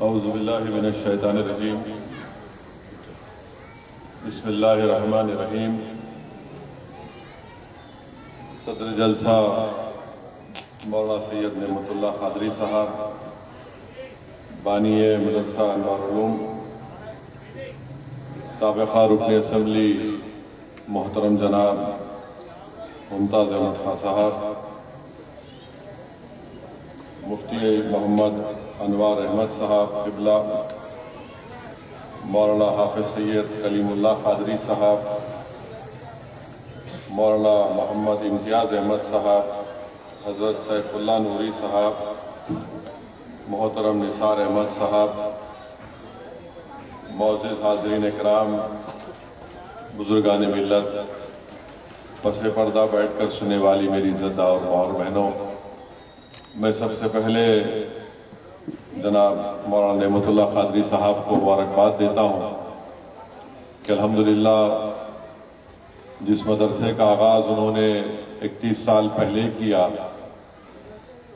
اعوذ باللہ من الشیطان الرجیم بسم اللہ الرحمن الرحیم۔ صدر جلسہ مولانا سید نعمت اللہ قادری صاحب، بانی مدرسہ انوار العلوم، سابقہ رکن اسمبلی محترم جناب ممتاز احمد خان صاحب، مفتی محمد انوار احمد صاحب قبلہ، مولانا حافظ سید کلیم اللہ قادری صاحب، مولانا محمد امتیاز احمد صاحب، حضرت سیف اللہ نوری صاحب، محترم نثار احمد صاحب، معزز حاضرین اکرام، بزرگان ملت، پس پردہ بیٹھ کر سننے والی میری عزت دار اور بہنوں، میں سب سے پہلے جناب مولانا نعمت اللہ قادری صاحب کو مبارکباد دیتا ہوں کہ الحمدللہ جس مدرسے کا آغاز انہوں نے 31 سال پہلے کیا،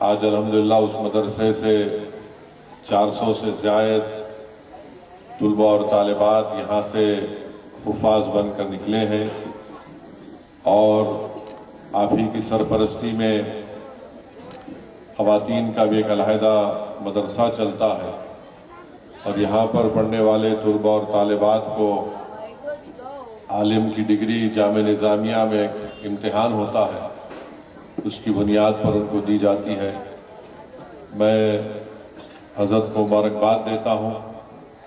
آج الحمدللہ اس مدرسے سے 400 سے زائد طلباء اور طالبات یہاں سے حفاظ بن کر نکلے ہیں، اور آپ ہی کی سرپرستی میں خواتین کا بھی ایک علیحدہ مدرسہ چلتا ہے، اور یہاں پر پڑھنے والے طلباء اور طالبات کو عالم کی ڈگری جامعہ نظامیہ میں امتحان ہوتا ہے، اس کی بنیاد پر ان کو دی جاتی ہے۔ میں حضرت کو مبارکباد دیتا ہوں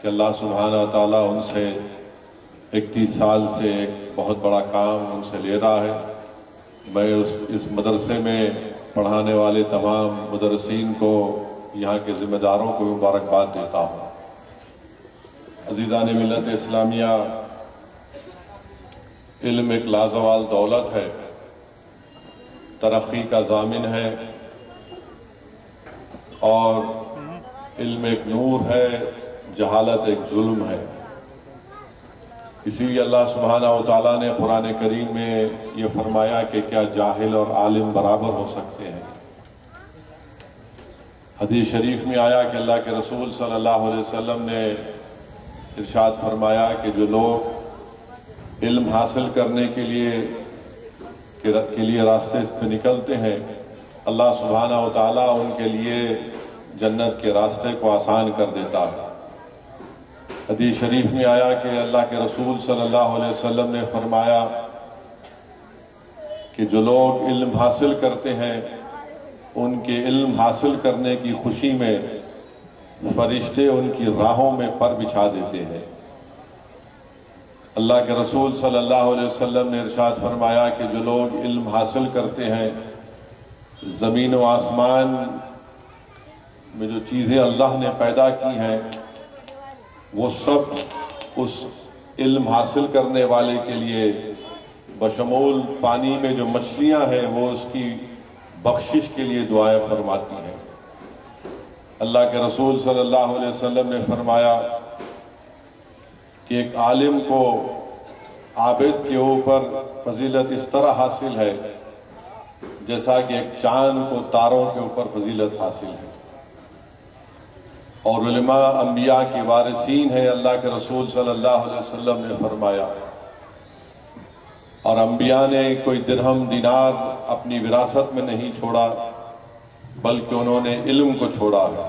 کہ اللہ سبحانہ تعالیٰ ان سے 31 سال سے ایک بہت بڑا کام ان سے لے رہا ہے۔ میں اس مدرسے میں پڑھانے والے تمام مدرسین کو، یہاں کے ذمہ داروں کو مبارکباد دیتا ہوں۔ عزیزان ملت اسلامیہ، علم ایک لازوال دولت ہے، ترقی کا ضامن ہے، اور علم ایک نور ہے، جہالت ایک ظلم ہے۔ اسی لیے اللہ سبحانہ و تعالیٰ نے قرآن کریم میں یہ فرمایا کہ کیا جاہل اور عالم برابر ہو سکتے ہیں۔ حدیث شریف میں آیا کہ اللہ کے رسول صلی اللہ علیہ وسلم نے ارشاد فرمایا کہ جو لوگ علم حاصل کرنے کے لیے راستے پہ نکلتے ہیں، اللہ سبحانہ و تعالیٰ ان کے لیے جنت کے راستے کو آسان کر دیتا ہے۔ حدیث شریف میں آیا کہ اللہ کے رسول صلی اللہ علیہ وسلم نے فرمایا کہ جو لوگ علم حاصل کرتے ہیں، ان کے علم حاصل کرنے کی خوشی میں فرشتے ان کی راہوں میں پر بچھا دیتے ہیں۔ اللہ کے رسول صلی اللہ علیہ وسلم نے ارشاد فرمایا کہ جو لوگ علم حاصل کرتے ہیں، زمین و آسمان میں جو چیزیں اللہ نے پیدا کی ہیں، وہ سب اس علم حاصل کرنے والے کے لیے، بشمول پانی میں جو مچھلیاں ہیں، وہ اس کی بخشش کے لیے دعائیں فرماتی ہیں۔ اللہ کے رسول صلی اللہ علیہ وسلم نے فرمایا کہ ایک عالم کو عابد کے اوپر فضیلت اس طرح حاصل ہے جیسا کہ ایک چاند کو تاروں کے اوپر فضیلت حاصل ہے۔ اور علماء انبیاء کے وارثین ہیں، اللہ کے رسول صلی اللہ علیہ وسلم نے فرمایا، اور انبیاء نے کوئی درہم دینار اپنی وراثت میں نہیں چھوڑا، بلکہ انہوں نے علم کو چھوڑا ہے۔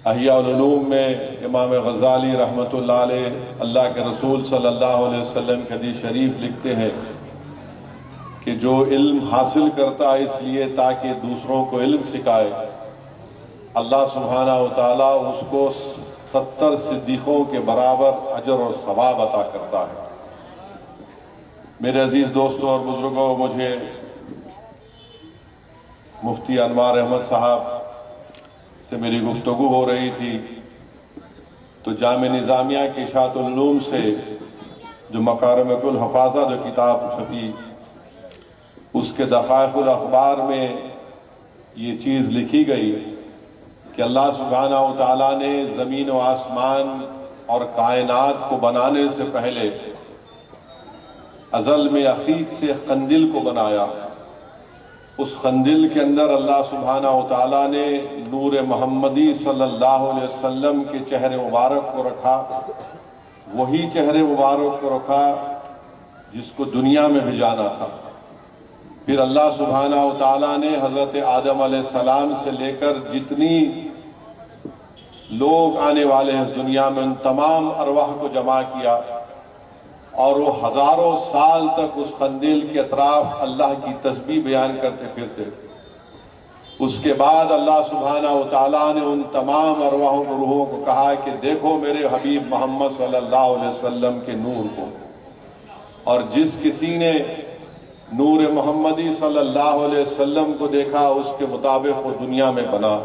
احیاء العلوم میں امام غزالی رحمۃ اللہ علیہ اللہ کے رسول صلی اللہ علیہ وسلم کی حدیث شریف لکھتے ہیں کہ جو علم حاصل کرتا ہے اس لیے تاکہ دوسروں کو علم سکھائے، اللہ سبحانہ و تعالیٰ اس کو 70 صدیقوں کے برابر اجر اور ثواب عطا کرتا ہے۔ میرے عزیز دوستوں اور بزرگوں، مجھے مفتی انوار احمد صاحب سے میری گفتگو ہو رہی تھی، تو جامعہ نظامیہ کی اشاعت العلوم سے جو مکارمۃ الحفاظہ جو کتاب چھپی، اس کے دقائق الاخبار میں یہ چیز لکھی گئی کہ اللہ سبحانہ و تعالیٰ نے زمین و آسمان اور کائنات کو بنانے سے پہلے ازل میں عقیق سے قندیل کو بنایا، اس قندیل کے اندر اللہ سبحانہ و تعالیٰ نے نور محمدی صلی اللہ علیہ وسلم کے چہرے مبارک کو رکھا، وہی چہرے مبارک کو رکھا جس کو دنیا میں بھیجانا تھا۔ پھر اللہ سبحانہ و تعالیٰ نے حضرت آدم علیہ السلام سے لے کر جتنی لوگ آنے والے ہیں اس دنیا میں، ان تمام ارواح کو جمع کیا، اور وہ ہزاروں سال تک اس قندیل کے اطراف اللہ کی تسبیح بیان کرتے پھرتے تھے۔ اس کے بعد اللہ سبحانہ و تعالیٰ نے ان تمام ارواحوں کو، روحوں کو کہا کہ دیکھو میرے حبیب محمد صلی اللہ علیہ وسلم کے نور کو، اور جس کسی نے نور محمدی صلی اللہ علیہ وسلم کو دیکھا اس کے مطابق وہ دنیا میں بنا۔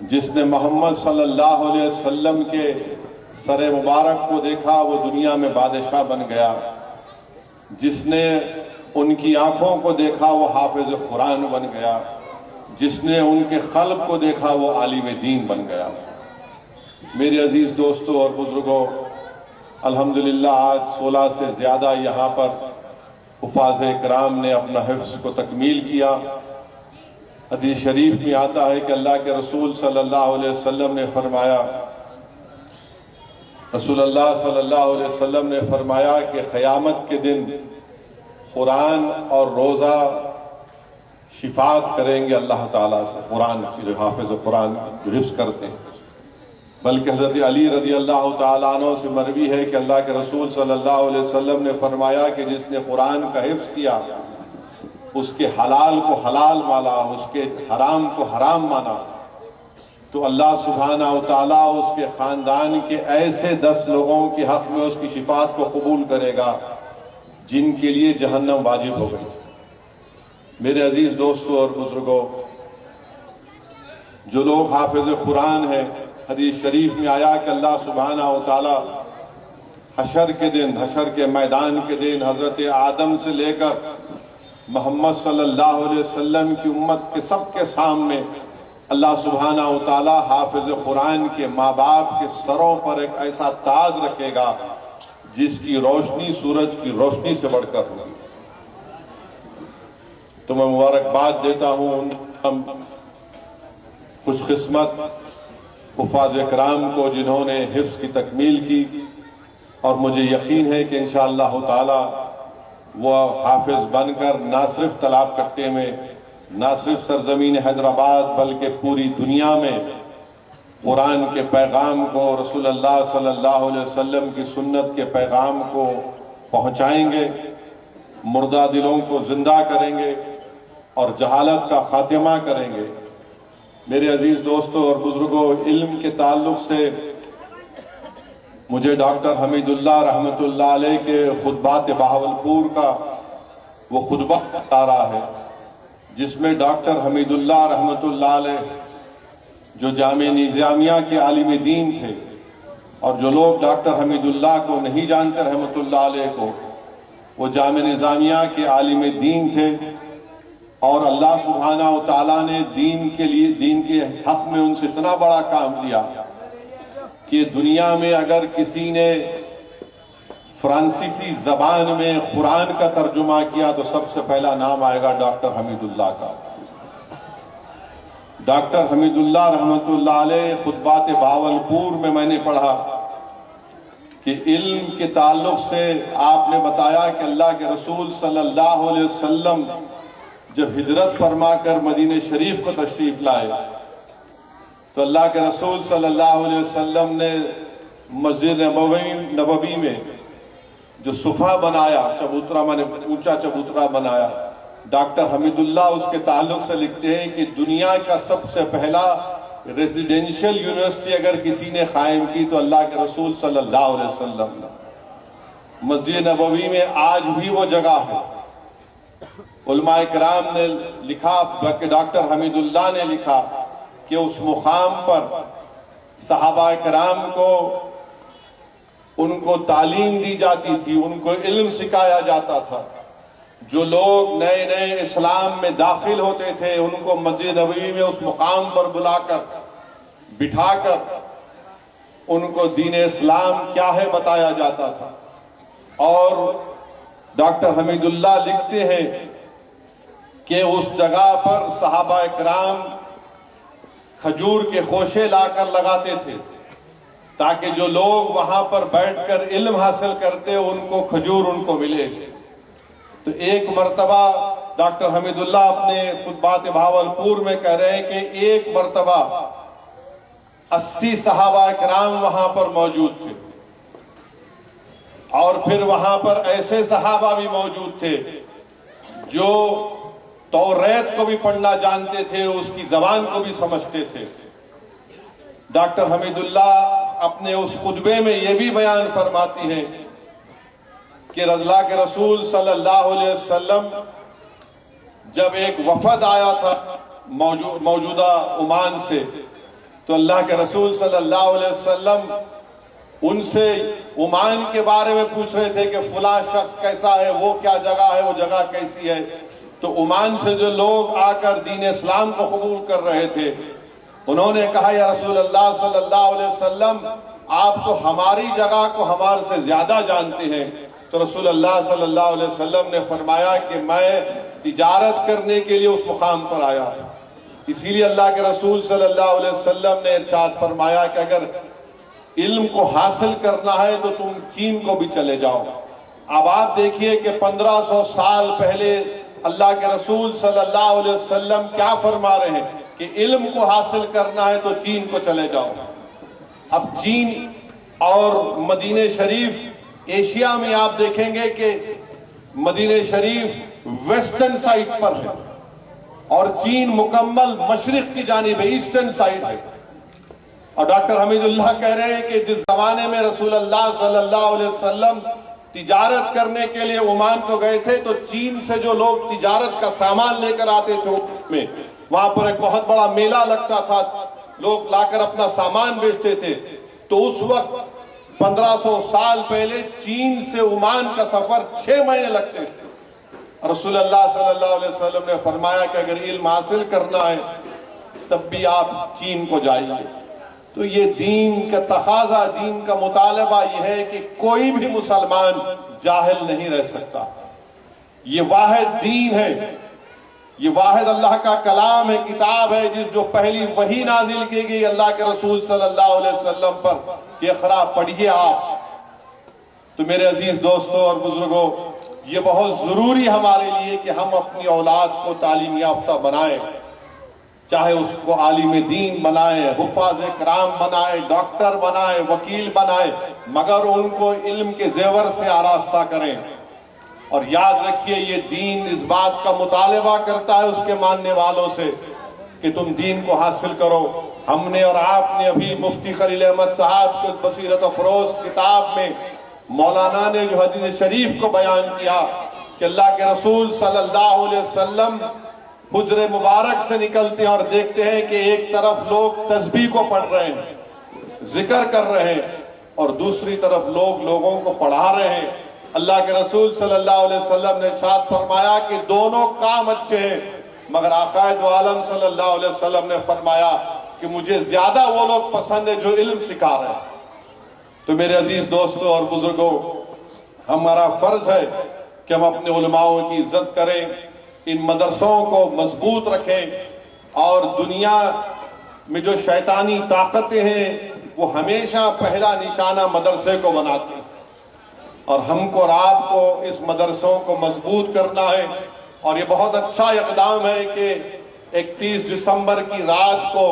جس نے محمد صلی اللہ علیہ وسلم کے سر مبارک کو دیکھا وہ دنیا میں بادشاہ بن گیا۔ جس نے ان کی آنکھوں کو دیکھا وہ حافظ قرآن بن گیا۔ جس نے ان کے قلب کو دیکھا وہ عالم دین بن گیا۔ میرے عزیز دوستوں اور بزرگوں، الحمدللہ آج 16 سے زیادہ یہاں پر حفاظ کرام نے اپنا حفظ کو تکمیل کیا۔ حدیث شریف میں آتا ہے کہ اللہ کے رسول صلی اللہ علیہ وسلم نے فرمایا، رسول اللہ صلی اللہ علیہ وسلم نے فرمایا کہ قیامت کے دن قرآن اور روزہ شفاعت کریں گے اللہ تعالیٰ سے، قرآن کی جو حافظ قرآن جو حفظ کرتے ہیں۔ بلکہ حضرت علی رضی اللہ تعالیٰ عنہ سے مروی ہے کہ اللہ کے رسول صلی اللہ علیہ وسلم نے فرمایا کہ جس نے قرآن کا حفظ کیا اس کے حلال کو حلال مانا، اس کے حرام کو حرام مانا، تو اللہ سبحانہ و تعالیٰ اس کے خاندان کے ایسے 10 لوگوں کے حق میں اس کی شفاعت کو قبول کرے گا جن کے لیے جہنم واجب ہو گئی۔ میرے عزیز دوستوں اور بزرگوں، جو لوگ حافظ قرآن ہیں، حدیث شریف میں آیا کہ اللہ سبحانہ و تعالیٰ حشر کے دن، حشر کے میدان کے دن حضرت آدم سے لے کر محمد صلی اللہ علیہ وسلم کی امت کے سب کے سامنے اللہ سبحانہ و تعالیٰ حافظ قرآن کے ماں باپ کے سروں پر ایک ایسا تاج رکھے گا جس کی روشنی سورج کی روشنی سے بڑھ کر ہوگی۔ تو میں مبارکباد دیتا ہوں ان خوش قسمت حفاظ کرام کو جنہوں نے حفظ کی تکمیل کی، اور مجھے یقین ہے کہ انشاءاللہ تعالی وہ حافظ بن کر نہ صرف تالاب کٹے میں، نہ صرف سرزمین حیدرآباد بلکہ پوری دنیا میں قرآن کے پیغام کو، رسول اللہ صلی اللہ علیہ وسلم کی سنت کے پیغام کو پہنچائیں گے، مردہ دلوں کو زندہ کریں گے اور جہالت کا خاتمہ کریں گے۔ میرے عزیز دوستوں اور بزرگوں، علم کے تعلق سے مجھے ڈاکٹر حمید اللہ رحمۃ اللہ علیہ کے خطبات بہاولپور کا وہ خطبہ آ رہا ہے جس میں ڈاکٹر حمید اللہ رحمۃ اللہ علیہ جو جامعہ نظامیہ کے عالم دین تھے، اور جو لوگ ڈاکٹر حمید اللہ کو نہیں جانتے رحمۃ اللہ علیہ کو، وہ جامعہ نظامیہ کے عالم دین تھے، اور اللہ سبحانہ و تعالیٰ نے دین کے لیے، دین کے حق میں ان سے اتنا بڑا کام لیا کہ دنیا میں اگر کسی نے فرانسیسی زبان میں قرآن کا ترجمہ کیا تو سب سے پہلا نام آئے گا ڈاکٹر حمید اللہ کا۔ ڈاکٹر حمید اللہ رحمۃ اللہ علیہ خطبات بہاولپور میں نے پڑھا کہ علم کے تعلق سے آپ نے بتایا کہ اللہ کے رسول صلی اللہ علیہ وسلم جب ہجرت فرما کر مدینہ شریف کو تشریف لائے تو اللہ کے رسول صلی اللہ علیہ وسلم نے مسجد نبوی میں جو صفحہ بنایا، چبوترا میں نے اونچا چبوترا بنایا، ڈاکٹر حمید اللہ اس کے تعلق سے لکھتے ہیں کہ دنیا کا سب سے پہلا ریزیڈینشل یونیورسٹی اگر کسی نے قائم کی تو اللہ کے رسول صلی اللہ علیہ وسلم نے۔ مسجد نبوی میں آج بھی وہ جگہ ہے۔ علماء کرام نے لکھا، بلکہ ڈاکٹر حمید اللہ نے لکھا کہ اس مقام پر صحابہ کرام کو ان کو تعلیم دی جاتی تھی، ان کو علم سکھایا جاتا تھا۔ جو لوگ نئے نئے اسلام میں داخل ہوتے تھے ان کو مسجد نبوی میں اس مقام پر بلا کر بٹھا کر ان کو دین اسلام کیا ہے بتایا جاتا تھا۔ اور ڈاکٹر حمید اللہ لکھتے ہیں کہ اس جگہ پر صحابہ کرام کھجور کے خوشے لا کر لگاتے تھے تاکہ جو لوگ وہاں پر بیٹھ کر علم حاصل کرتے ان کو کھجور ان کو ملے۔ تو ایک مرتبہ ڈاکٹر حمید اللہ اپنے خطبات بہاولپور میں کہہ رہے ہیں کہ ایک مرتبہ 80 صحابہ کرام وہاں پر موجود تھے، اور پھر وہاں پر ایسے صحابہ بھی موجود تھے جو توریت کو بھی پڑھنا جانتے تھے، اس کی زبان کو بھی سمجھتے تھے۔ ڈاکٹر حمید اللہ اپنے اس خطبے میں یہ بھی بیان فرماتی ہیں کہ اللہ کے رسول صلی اللہ علیہ وسلم جب ایک وفد آیا تھا موجودہ عمان سے، تو اللہ کے رسول صلی اللہ علیہ وسلم ان سے عمان کے بارے میں پوچھ رہے تھے کہ فلاں شخص کیسا ہے، وہ کیا جگہ ہے، وہ جگہ کیسی ہے۔ تو عمان سے جو لوگ آ کر دین اسلام کو قبول کر رہے تھے، انہوں نے کہا یا رسول اللہ صلی اللہ علیہ وسلم آپ تو ہماری جگہ کو ہمارے سے زیادہ جانتے ہیں۔ تو رسول اللہ صلی اللہ علیہ وسلم نے فرمایا کہ میں تجارت کرنے کے لیے اس مقام پر آیا تھا، اسی لیے اللہ کے رسول صلی اللہ علیہ وسلم نے ارشاد فرمایا کہ اگر علم کو حاصل کرنا ہے تو تم چین کو بھی چلے جاؤ۔ اب آپ دیکھیے کہ 1500 سال پہلے اللہ کے رسول صلی اللہ علیہ وسلم کیا فرما رہے ہیں کہ علم کو حاصل کرنا ہے تو چین کو چلے جاؤ۔ اب چین اور مدینہ شریف ایشیا میں آپ دیکھیں گے کہ مدینہ شریف ویسٹرن سائٹ پر ہے اور چین مکمل مشرق کی جانب ہے، ایسٹرن سائٹ ہے۔ اور ڈاکٹر حمید اللہ کہہ رہے ہیں کہ جس زمانے میں رسول اللہ صلی اللہ علیہ وسلم تجارت کرنے کے لیے عمان کو گئے تھے تو چین سے جو لوگ تجارت کا سامان لے کر آتے تھے وہاں پر ایک بہت بڑا میلہ لگتا تھا، لوگ لا کر اپنا سامان بیچتے تھے۔ تو اس وقت 1500 سال پہلے چین سے عمان کا سفر 6 مہینے لگتے تھے۔ رسول اللہ صلی اللہ علیہ وسلم نے فرمایا کہ اگر علم حاصل کرنا ہے تب بھی آپ چین کو جائیے۔ تو یہ دین کا تقاضا، دین کا مطالبہ یہ ہے کہ کوئی بھی مسلمان جاہل نہیں رہ سکتا۔ یہ واحد دین ہے، یہ واحد اللہ کا کلام ہے، کتاب ہے جس جو پہلی وحی نازل کی گئی اللہ کے رسول صلی اللہ علیہ وسلم پر کہ اقرا پڑھیے آپ۔ تو میرے عزیز دوستوں اور بزرگوں، یہ بہت ضروری ہمارے لیے کہ ہم اپنی اولاد کو تعلیم یافتہ بنائیں، چاہے اس کو عالم دین بنائیں، حفاظ کرام بنائیں، ڈاکٹر بنائیں، وکیل بنائیں، مگر ان کو علم کے زیور سے آراستہ کریں۔ اور یاد رکھیے یہ دین اس بات کا مطالبہ کرتا ہے اس کے ماننے والوں سے کہ تم دین کو حاصل کرو۔ ہم نے اور آپ نے ابھی مفتی خلیل احمد صاحب کو بصیرت افروز کتاب میں مولانا نے جو حدیث شریف کو بیان کیا کہ اللہ کے رسول صلی اللہ علیہ وسلم حجر مبارک سے نکلتے ہیں اور دیکھتے ہیں کہ ایک طرف لوگ تسبیح کو پڑھ رہے ہیں، ذکر کر رہے ہیں، اور دوسری طرف لوگ لوگوں کو پڑھا رہے ہیں۔ اللہ کے رسول صلی اللہ علیہ وسلم نے ارشاد فرمایا کہ دونوں کام اچھے ہیں، مگر آقا دو عالم صلی اللہ علیہ وسلم نے فرمایا کہ مجھے زیادہ وہ لوگ پسند ہیں جو علم سکھا رہے ہیں۔ تو میرے عزیز دوستوں اور بزرگوں، ہمارا فرض ہے کہ ہم اپنے علماؤں کی عزت کریں، ان مدرسوں کو مضبوط رکھیں، اور دنیا میں جو شیطانی طاقتیں ہیں وہ ہمیشہ پہلا نشانہ مدرسے کو بناتی ہیں، اور ہم کو اور آپ کو اس مدرسوں کو مضبوط کرنا ہے۔ اور یہ بہت اچھا اقدام ہے کہ 31 دسمبر کی رات کو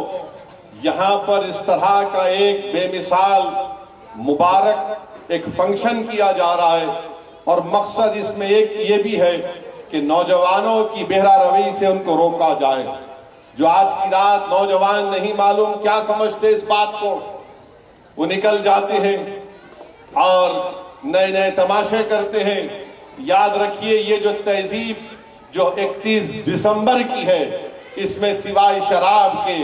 یہاں پر اس طرح کا ایک بے مثال مبارک ایک فنکشن کیا جا رہا ہے، اور مقصد اس میں ایک یہ بھی ہے کہ نوجوانوں کی بہرہ روی سے ان کو روکا جائے۔ جو آج کی رات نوجوان نہیں معلوم کیا سمجھتے اس بات کو، وہ نکل جاتے ہیں اور نئے نئے تماشے کرتے ہیں۔ یاد رکھیے یہ جو تہذیب جو 31 دسمبر کی ہے، اس میں سوائے شراب کے،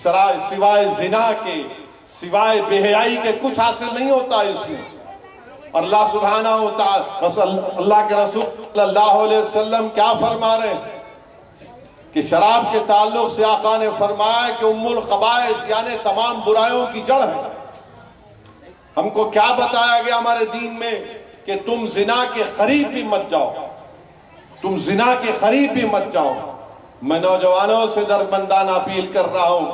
سوائے زنا کے، سوائے بے حیائی کے کچھ حاصل نہیں ہوتا اس میں۔ اور اللہ سبحانہ وتعالی، اللہ کے رسول صلی اللہ علیہ وسلم کیا فرما رہے ہیں کہ شراب کے تعلق سے آقا نے فرمایا کہ ام الخبائث یعنی تمام برائیوں کی جڑ ہے۔ ہم کو کیا بتایا گیا ہمارے دین میں کہ تم زنا کے قریب بھی مت جاؤ، تم زنا کے قریب بھی مت جاؤ۔ میں نوجوانوں سے درمندانہ اپیل کر رہا ہوں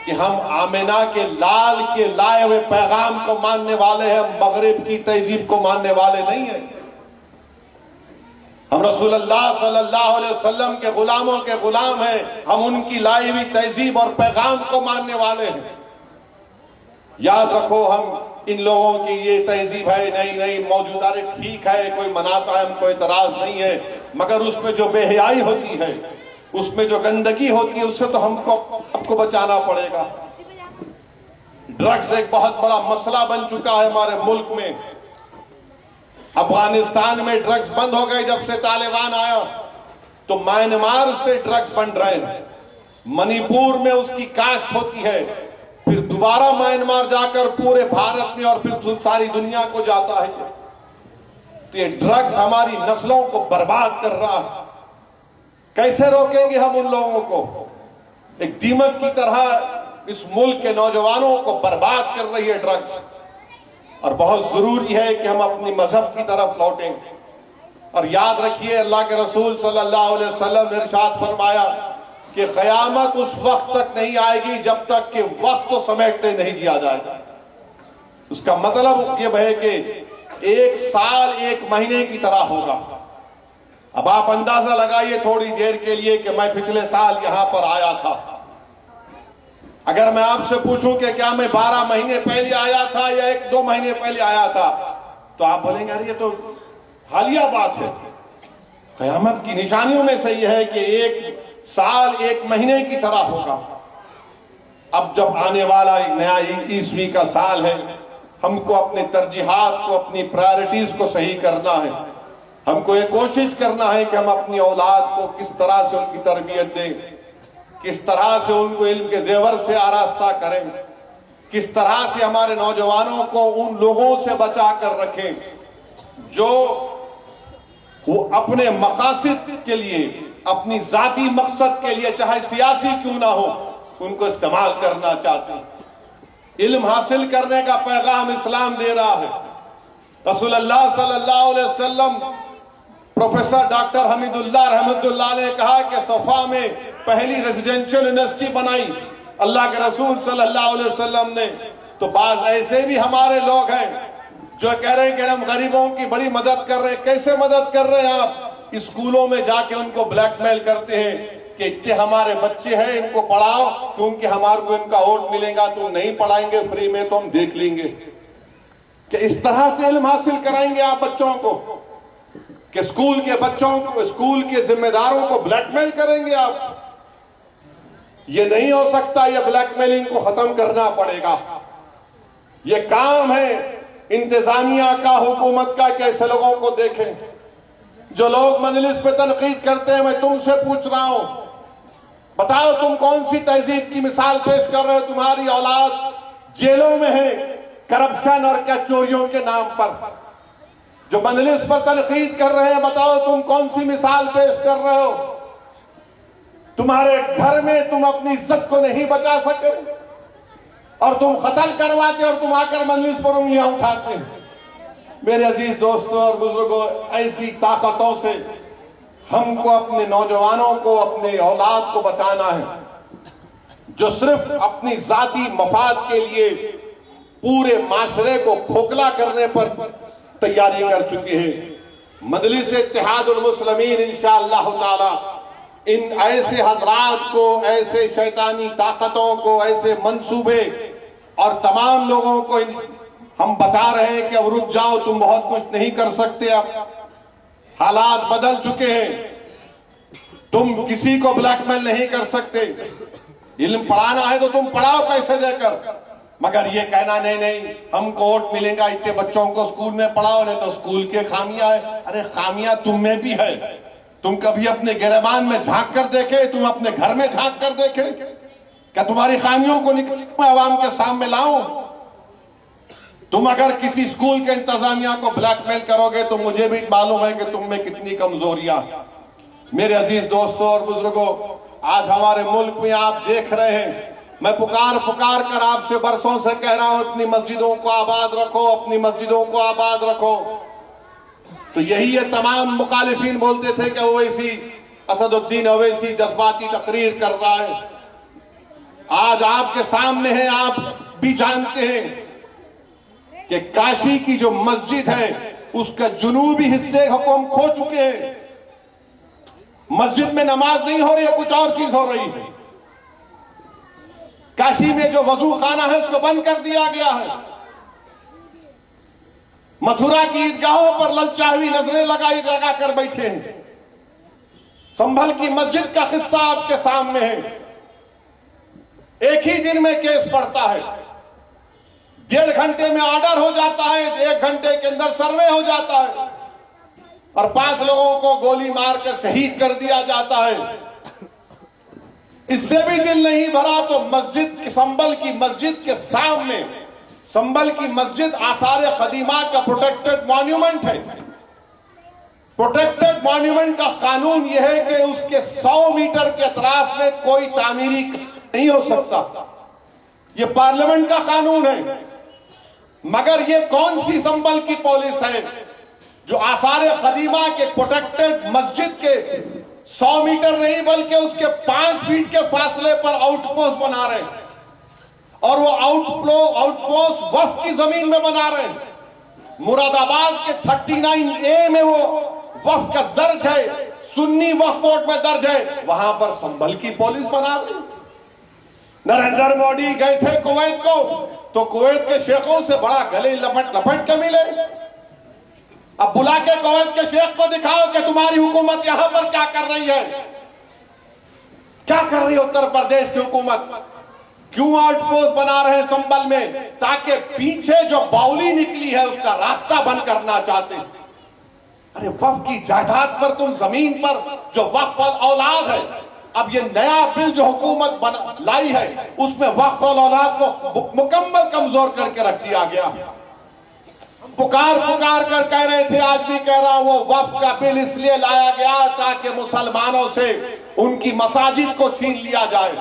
کہ ہم آمنہ کے لال کے لائے ہوئے پیغام کو ماننے والے ہیں، مغرب کی تہذیب کو ماننے والے نہیں ہیں۔ ہم رسول اللہ صلی اللہ علیہ وسلم کے غلاموں کے غلام ہیں، ہم ان کی لائی ہوئی تہذیب اور پیغام کو ماننے والے ہیں۔ یاد رکھو، ہم ان لوگوں کی یہ تہذیب ہے نہیں موجودہ ٹھیک ہے، کوئی مناتا ہے، ہم کو اعتراض نہیں ہے، مگر اس میں جو بے حیائی ہوتی ہے، اس میں جو گندگی ہوتی ہے، اس سے تو ہم کو بچانا پڑے گا۔ ڈرگز ایک بہت بڑا مسئلہ بن چکا ہے ہمارے ملک میں۔ افغانستان میں ڈرگز بند ہو گئے جب سے طالبان آیا، تو میانمار سے ڈرگز بن رہے ہیں، منی پور میں اس کی کاشت ہوتی ہے، پھر دوبارہ میانمار جا کر پورے بھارت میں اور پھر ساری دنیا کو جاتا ہے۔ تو یہ ڈرگز ہماری نسلوں کو برباد کر رہا ہے۔ کیسے روکیں گے ہم ان لوگوں کو؟ ایک دیمک کی طرح اس ملک کے نوجوانوں کو برباد کر رہی ہے ڈرگز، اور بہت ضروری ہے کہ ہم اپنی مذہب کی طرف لوٹیں۔ اور یاد رکھیے، اللہ کے رسول صلی اللہ علیہ وسلم نے ارشاد فرمایا کہ قیامت اس وقت تک نہیں آئے گی جب تک کہ وقت کو سمیٹنے نہیں دیا جائے گا۔ اس کا مطلب یہ ہے کہ ایک سال ایک مہینے کی طرح ہوگا۔ اب آپ اندازہ لگائیے تھوڑی دیر کے لیے کہ میں پچھلے سال یہاں پر آیا تھا، اگر میں آپ سے پوچھوں کہ کیا میں 12 مہینے پہلے آیا تھا یا 1-2 مہینے پہلے آیا تھا، تو آپ بولیں گے یار یہ تو حالیہ بات ہے۔ قیامت کی نشانیوں میں سے یہ ہے کہ ایک سال ایک مہینے کی طرح ہوگا۔ اب جب آنے والا ایک نیا عیسوی کا سال ہے، ہم کو اپنے ترجیحات کو، اپنی پرائرٹیز کو صحیح کرنا ہے۔ ہم کو یہ کوشش کرنا ہے کہ ہم اپنی اولاد کو کس طرح سے ان کی تربیت دیں، کس طرح سے ان کو علم کے زیور سے آراستہ کریں، کس طرح سے ہمارے نوجوانوں کو ان لوگوں سے بچا کر رکھیں جو وہ اپنے مقاصد کے لیے، اپنی ذاتی مقصد کے لیے، چاہے سیاسی کیوں نہ ہو، ان کو استعمال کرنا چاہتے ہیں۔ علم حاصل کرنے کا پیغام اسلام دے رہا ہے۔ رسول اللہ صلی اللہ علیہ وسلم، پروفیسر ڈاکٹر حمید اللہ رحمت اللہ نے کہا کہ صفا میں پہلی ریزیڈنشل یونیورسٹی بنائی اللہ کے رسول صلی اللہ علیہ وسلم نے۔ تو بعض ایسے بھی ہمارے لوگ ہیں جو کہہ رہے ہیں کہ ہم غریبوں کی بڑی مدد کر رہے ہیں۔ کیسے مدد کر رہے ہیں آپ؟ اسکولوں میں جا کے ان کو بلیک میل کرتے ہیں کہ اتنے ہمارے بچے ہیں، ان کو پڑھاؤ، کیونکہ ہمارے کو ان کا ووٹ ملے گا، تم نہیں پڑھائیں گے فری میں تو ہم دیکھ لیں گے۔ کہ اس طرح سے علم حاصل کرائیں گے آپ بچوں کو کہ اسکول کے بچوں کو، اسکول کے ذمہ داروں کو بلیک میل کریں گے آپ؟ یہ نہیں ہو سکتا، یہ بلیک میلنگ کو ختم کرنا پڑے گا۔ یہ کام ہے انتظامیہ کا، حکومت کا، کہ ایسے لوگوں کو دیکھیں جو لوگ مجلس پہ تنقید کرتے ہیں۔ میں تم سے پوچھ رہا ہوں، بتاؤ تم کون سی تہذیب کی مثال پیش کر رہے ہو؟ تمہاری اولاد جیلوں میں ہے کرپشن اور کیا چوریوں کے نام پر۔ جو مجلس پر تنقید کر رہے ہیں، بتاؤ تم کون سی مثال پیش کر رہے ہو؟ تمہارے گھر میں تم اپنی عزت کو نہیں بچا سکے اور تم قتل کرواتے اور تم آ کر مجلس پر انگلیاں اٹھاتے ہیں۔ میرے عزیز دوستوں اور بزرگوں، ایسی طاقتوں سے ہم کو اپنے نوجوانوں کو، اپنے اولاد کو بچانا ہے جو صرف اپنی ذاتی مفاد کے لیے پورے معاشرے کو کھوکھلا کرنے پر تیاری کر چکے ہیں۔ مجلس اتحاد المسلمین انشاءاللہ تعالی ان ایسے حضرات کو، ایسے شیطانی طاقتوں کو، ایسے منصوبے اور تمام لوگوں کو ہم بتا رہے ہیں کہ اب رک جاؤ، تم بہت کچھ نہیں کر سکتے، اب حالات بدل چکے ہیں، تم کسی کو بلیک میل نہیں کر سکتے۔ علم پڑھانا ہے تو تم پڑھاؤ پیسے دے کر، مگر یہ کہنا نہیں ہم کو ووٹ ملے گا اتنے بچوں کو اسکول میں پڑھاؤ، نہیں تو اسکول کے خامیاں ہیں۔ ارے خامیاں تم میں بھی ہے۔ تم کبھی اپنے گریبان میں جھانک کر دیکھے؟ تم اپنے گھر میں جھانک کر دیکھے؟ کیا تمہاری خامیوں کو میں عوام کے سامنے لاؤں؟ تم اگر کسی اسکول کے انتظامیہ کو بلیک میل کرو گے تو مجھے بھی معلوم ہے کہ تم میں کتنی کمزوریاں۔ میرے عزیز دوستوں اور بزرگوں، آج ہمارے ملک میں آپ دیکھ رہے ہیں، میں پکار کر آپ سے برسوں سے کہہ رہا ہوں، اپنی مسجدوں کو آباد رکھو، اپنی مسجدوں کو آباد رکھو۔ تو یہی یہ تمام مخالفین بولتے تھے کہ اویسی اسد الدین اویسی جذباتی تقریر کر رہا ہے. آج آپ کے سامنے ہیں، آپ بھی جانتے ہیں کہ کاشی کی جو مسجد ہے اس کا جنوبی حصے حکم کھو چکے ہیں. مسجد میں نماز نہیں ہو رہی ہے، کچھ اور چیز ہو رہی ہے. کاشی میں جو وضو خانہ ہے اس کو بند کر دیا گیا ہے. متھرا کی عیدگاہوں پر للچاوی نظریں لگا کر بیٹھے ہیں. سنبھل کی مسجد کا قصہ آپ کے سامنے ہے. ایک ہی دن میں کیس پڑتا ہے، 1.5 گھنٹے میں آرڈر ہو جاتا ہے، 1 گھنٹے کے اندر سروے ہو جاتا ہے، اور 5 لوگوں کو گولی مار کر شہید کر دیا جاتا ہے. اس سے بھی دل نہیں بھرا تو مسجد سنبل کی مسجد کے سامنے، سنبل کی مسجد آثار قدیمہ کا پروٹیکٹڈ مانیومنٹ ہے. پروٹیکٹڈ مانیومنٹ کا قانون یہ ہے کہ اس کے 100 میٹر کے اطراف میں کوئی تعمیری نہیں ہو سکتا. یہ پارلیمنٹ کا قانون ہے. مگر یہ کون سی سنبل کی پولیس ہے جو آثار قدیمہ کے پروٹیکٹڈ مسجد کے 100 میٹر نہیں بلکہ اس کے 5 فیٹ کے فاصلے پر آؤٹ پوسٹ بنا رہے ہیں، اور وہ آؤٹ پوسٹ وقف کی زمین میں بنا رہے ہیں. مراد آباد کے 39A میں وہ وقف کا درج ہے، سنی وقف بورڈ میں درج ہے، وہاں پر سنبل کی پولیس بنا رہی. نریندر مودی گئے تھے کویت کو تو کویت کے شیخوں سے بڑا گلے لپٹ کے ملے. اب بلا کے کویت کے شیخ کو دکھاؤ کہ تمہاری حکومت یہاں پر کیا کر رہی ہے. کیا کر رہی ہے اتر پردیش کی حکومت؟ کیوں آؤٹ پوسٹ بنا رہے ہیں سنبل میں؟ تاکہ پیچھے جو باولی نکلی ہے اس کا راستہ بند کرنا چاہتے ہیں. ارے وقف کی جائیداد پر تم زمین پر جو وقف اولاد ہے، اب یہ نیا بل جو حکومت لائی ہے اس میں وقف اولاد کو مکمل کمزور کر کے رکھ دیا گیا. پکار کر کہہ رہے تھے، آج بھی کہہ رہا ہوں، وہ وقف کا بل اس لیے لایا گیا تاکہ مسلمانوں سے ان کی مساجد کو چھین لیا جائے،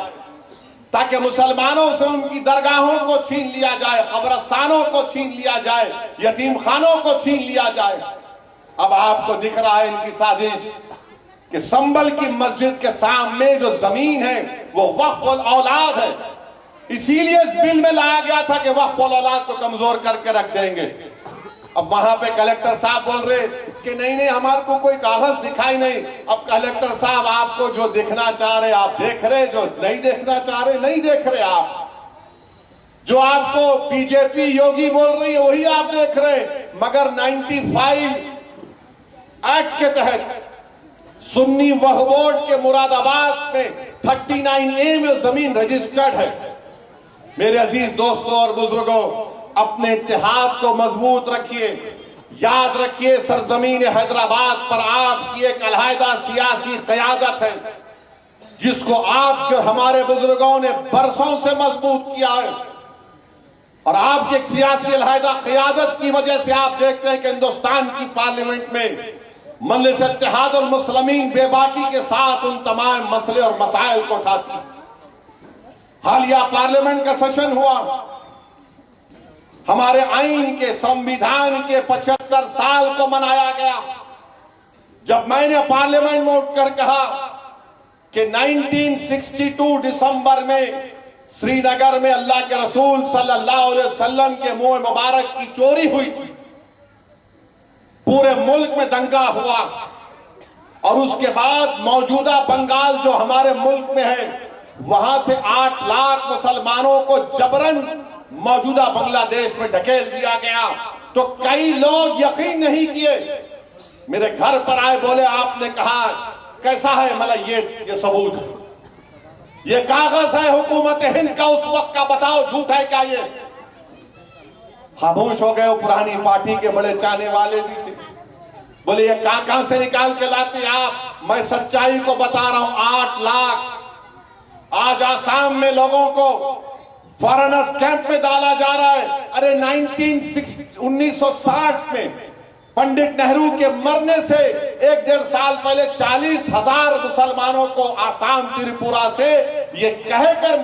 تاکہ مسلمانوں سے ان کی درگاہوں کو چھین لیا جائے، قبرستانوں کو چھین لیا جائے، یتیم خانوں کو چھین لیا جائے. اب آپ کو دکھ رہا ہے ان کی سازش کہ سنبل کی مسجد کے سامنے جو زمین ہے وہ وقف الاولاد ہے. اسی لیے اس بل میں لایا گیا تھا کہ وقف الاولاد کو کمزور کر کے رکھ دیں گے. اب وہاں پہ کلیکٹر صاحب بول رہے کہ نہیں ہمارے کو کوئی کاغذ دکھائی نہیں. اب کلیکٹر صاحب آپ کو جو دیکھنا چاہ رہے آپ دیکھ رہے، جو نہیں دیکھنا چاہ رہے نہیں دیکھ رہے. آپ جو آپ کو بی جے پی یوگی بول رہی ہے وہی آپ دیکھ رہے. مگر 95 ایکٹ کے تحت سنی وقف بورڈ کے مراد آباد میں 39A میں زمین رجسٹرڈ ہے. میرے عزیز دوستوں اور بزرگوں، اپنے اتحاد کو مضبوط رکھیے. یاد رکھیے سرزمین حیدرآباد پر آپ کی ایک علیحدہ سیاسی قیادت ہے جس کو آپ کے ہمارے بزرگوں نے برسوں سے مضبوط کیا ہے. اور آپ کی ایک سیاسی علیحدہ قیادت کی وجہ سے آپ دیکھتے ہیں کہ ہندوستان کی پارلیمنٹ میں مجلس اتحاد المسلمین بے باکی کے ساتھ ان تمام مسئلے اور مسائل کو اٹھاتی. حالیہ پارلیمنٹ کا سیشن ہوا، ہمارے آئین کے سنویدھان کے 75 سال کو منایا گیا. جب میں نے پارلیمنٹ میں اٹھ کر کہا کہ 1962 دسمبر میں سری نگر میں اللہ کے رسول صلی اللہ علیہ وسلم کے منہ مبارک کی چوری ہوئی تھی، پورے ملک میں دنگا ہوا، اور اس کے بعد موجودہ بنگال جو ہمارے ملک میں ہے وہاں سے 8 لاکھ مسلمانوں کو جبراً موجودہ بنگلہ دیش میں دھکیل دیا گیا، تو کئی لوگ یقین نہیں کیے. میرے گھر پر آئے، بولے آپ نے کہا کیسا ہے؟ مطلب یہ ثبوت ہے، یہ کاغذ ہے حکومت ہند کا اس وقت کا، بتاؤ جھوٹ ہے کیا؟ یہ خاموش ہو گئے. وہ پرانی پارٹی کے بڑے چاہنے والے بھی تھے، بولے یہ کہاں سے نکال کے لاتے آپ؟ میں سچائی کو بتا رہا ہوں. 8 لاکھ آج آسام میں لوگوں کو فارنرز کیمپ میں ڈالا جا رہا ہے. ارے 1960 میں پنڈت نہرو کے مرنے سے 1.5 سال پہلے 40,000 مسلمانوں کو آسام تریپورہ سے یہ کہہ کر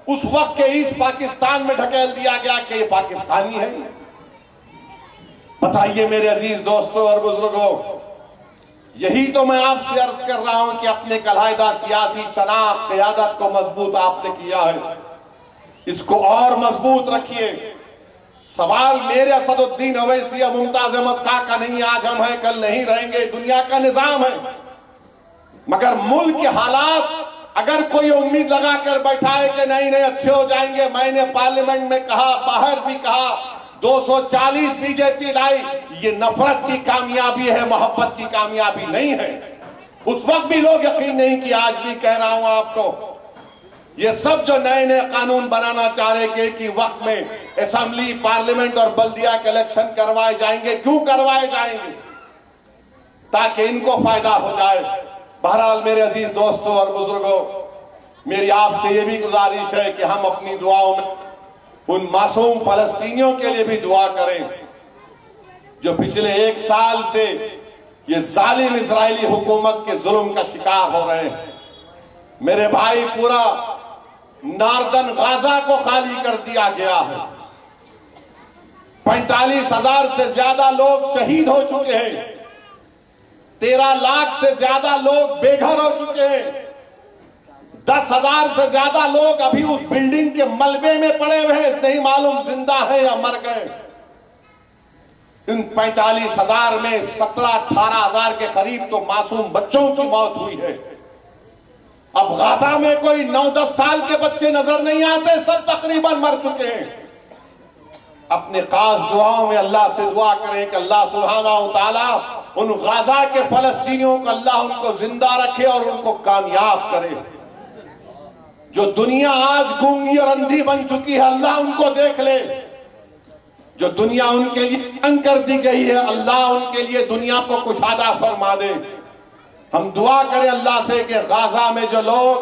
اس وقت کے ایسٹ پاکستان میں ڈھکیل دیا گیا کہ یہ پاکستانی ہے. بتائیے میرے عزیز دوستوں اور بزرگوں، یہی تو میں آپ سے عرض کر رہا ہوں کہ اپنے کلیدہ سیاسی شناخت قیادت کو مضبوط آپ نے کیا ہے، اس کو اور مضبوط رکھیے۔ سوال میرے اسد الدین اویسی یا ممتاز احمد خاں کا نہیں، آج ہم ہیں کل نہیں رہیں گے، دنیا کا نظام ہے۔ مگر ملک کے حالات اگر کوئی امید لگا کر بیٹھا ہے کہ نہیں اچھے ہو جائیں گے، میں نے پارلیمنٹ میں کہا، باہر بھی کہا، 240 بی جے پی لائی، یہ نفرت کی کامیابی ہے، محبت کی کامیابی نہیں ہے۔ اس وقت بھی لوگ یقین نہیں کیا، آج بھی کہہ رہا ہوں آپ کو، یہ سب جو نئے نئے قانون بنانا چاہ رہے کہ ایک ہی وقت میں اسمبلی، پارلیمنٹ اور بلدیہ کے الیکشن کروائے جائیں گے، کیوں کروائے جائیں گے؟ تاکہ ان کو فائدہ ہو جائے۔ بہرحال میرے عزیز دوستوں اور بزرگوں، میری آپ سے یہ بھی گزارش ہے کہ ہم اپنی دعاؤں میں ان معصوم فلسطینیوں کے لیے بھی دعا کریں جو پچھلے 1 سال سے یہ ظالم اسرائیلی حکومت کے ظلم کا شکار ہو رہے ہیں۔ میرے بھائی، پورا ناردن غازہ کو خالی کر دیا گیا ہے، 45,000 سے زیادہ لوگ شہید ہو چکے ہیں، 13 لاکھ سے زیادہ لوگ بے گھر ہو چکے ہیں، 10,000 سے زیادہ لوگ ابھی اس بلڈنگ کے ملبے میں پڑے ہوئے ہیں، نہیں معلوم زندہ ہیں یا مر گئے۔ ان 45,000 میں 17-18,000 کے قریب تو معصوم بچوں کی موت ہوئی ہے۔ اب غزہ میں کوئی 9-10 سال کے بچے نظر نہیں آتے، سب تقریباً مر چکے ہیں۔ اپنے خاص دعاؤں میں اللہ سے دعا کریں کہ اللہ سبحانہ وتعالی ان غزہ کے فلسطینیوں کو اللہ ان کو زندہ رکھے اور ان کو کامیاب کرے۔ جو دنیا آج گونگی اور اندھی بن چکی ہے، اللہ ان کو دیکھ لے۔ جو دنیا ان کے لیے تنگ کر دی گئی ہے، اللہ ان کے لیے دنیا کو کشادہ فرما دے۔ ہم دعا کریں اللہ سے کہ غزہ میں جو لوگ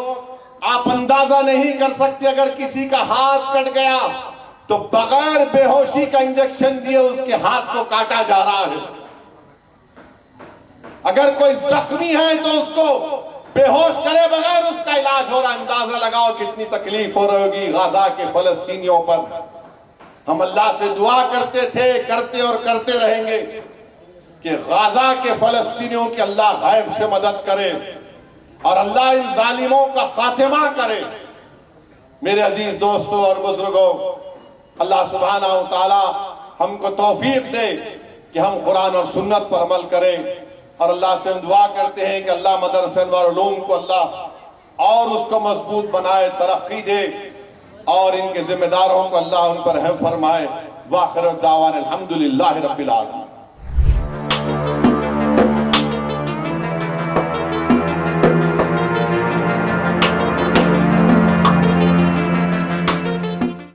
آپ اندازہ نہیں کر سکتے، اگر کسی کا ہاتھ کٹ گیا تو بغیر بے ہوشی کا انجیکشن دیے اس کے ہاتھ کو کاٹا جا رہا ہے۔ اگر کوئی زخمی ہے تو اس کو بے ہوش کرے بغیر اس کا علاج ہو رہا ہے۔ اندازہ لگاؤ کتنی تکلیف ہو رہی ہوگی غزہ کے فلسطینیوں پر۔ ہم اللہ سے دعا کرتے تھے، کرتے اور کرتے رہیں گے کہ غزہ کے فلسطینیوں کی اللہ غیب سے مدد کرے اور اللہ ان ظالموں کا خاتمہ کرے۔ میرے عزیز دوستوں اور بزرگوں، اللہ سبحانہ وتعالی ہم کو توفیق دے کہ ہم قرآن اور سنت پر عمل کریں، اور اللہ سے ہم دعا کرتے ہیں کہ اللہ مدرسہ انوار علوم کو اللہ اور اس کو مضبوط بنائے، ترقی دے، اور ان کے ذمہ داروں کو اللہ ان پر رحم فرمائے۔ وآخر دعوانا الحمدللہ رب العالمین۔